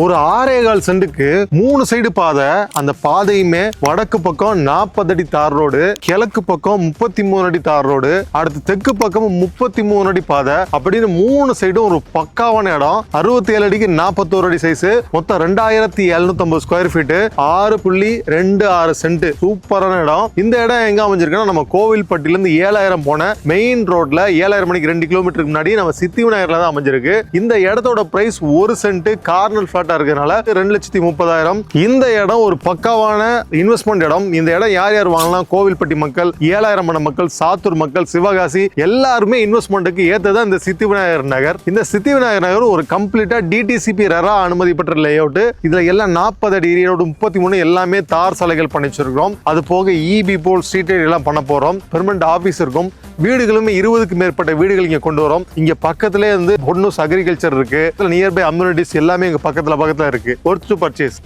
ஒரு 6.25 சென்ட்டுக்கு 3 சைடு பாதை. அந்த பாதையுமே வடக்கு பக்கம் 40 அடி தார் ரோடு, கிழக்கு பக்கம் 33 அடி தார் ரோடு, அடுத்து தெற்கு பக்கம் 33 அடி பாதை அப்படின்னு 3 சைடும் ஒரு பக்காவான இடம். 67 அடிக்கு 41 அடி சைஸ், மொத்தம் 2750 ஸ்கொயர் ஃபீட், 6.26 சென்ட். சூப்பரான இடம். இந்த இடம் எங்க அமைஞ்சிருக்குன்னா நம்ம கோவில்பட்டில இருந்து 7000 போன மெயின் ரோட்ல 7000 மணிக்கு 2 கிலோமீட்டருக்கு முன்னாடி நம்ம சித்தி விநாயகர்ல தான் அமைஞ்சிருக்கு. இந்த இடத்தோட பிரைஸ் 1 சென்ட் கார்னர் ஃபிளாட்டா இருக்கனால 2,30,000. இந்த இடம் ஒரு பக்காவான இன்வெஸ்ட்மெண்ட் இடம். இந்த இடம் யார் யார் வாங்கலாம்? கோவில்பட்டி மக்கள், 7000 மன மக்கள், சாத்தூர் மக்கள், சிவகாசி எல்லாருமே இன்வெஸ்ட்மெண்ட்டுக்கு ஏத்ததான் இந்த சித்தி விநாயகர் நகர். இந்த சித்தி விநாயகர் நகர் ஒரு கம்ப்ளீட்டா டிடிசிபி ரெரா அனுமதி பெற்ற லேஅவுட். இதுல எல்லாம் 40 அடி ரோடு, 33 எல்லாமே தார் சாலைகள் பண்ணி வச்சிருக்கோம். அது போக இபி போல் ஸ்ட்ரீட் எல்லாம் பண்ண போறோம். பெர்மனன்ட் ஆபீஸ் இருக்கும். வீடுகளுமே 20க்கு மேற்பட்ட வீடுகள் இங்க கொண்டு வரோம். இங்க பக்கத்திலே வந்து பொன்னூஸ் அக்ரிகல்ச்சர் இருக்கு. நியர்பை அம்யூனிட்டிஸ் எல்லாமே இங்க பக்கத்துல இருக்கு. Worth to purchase.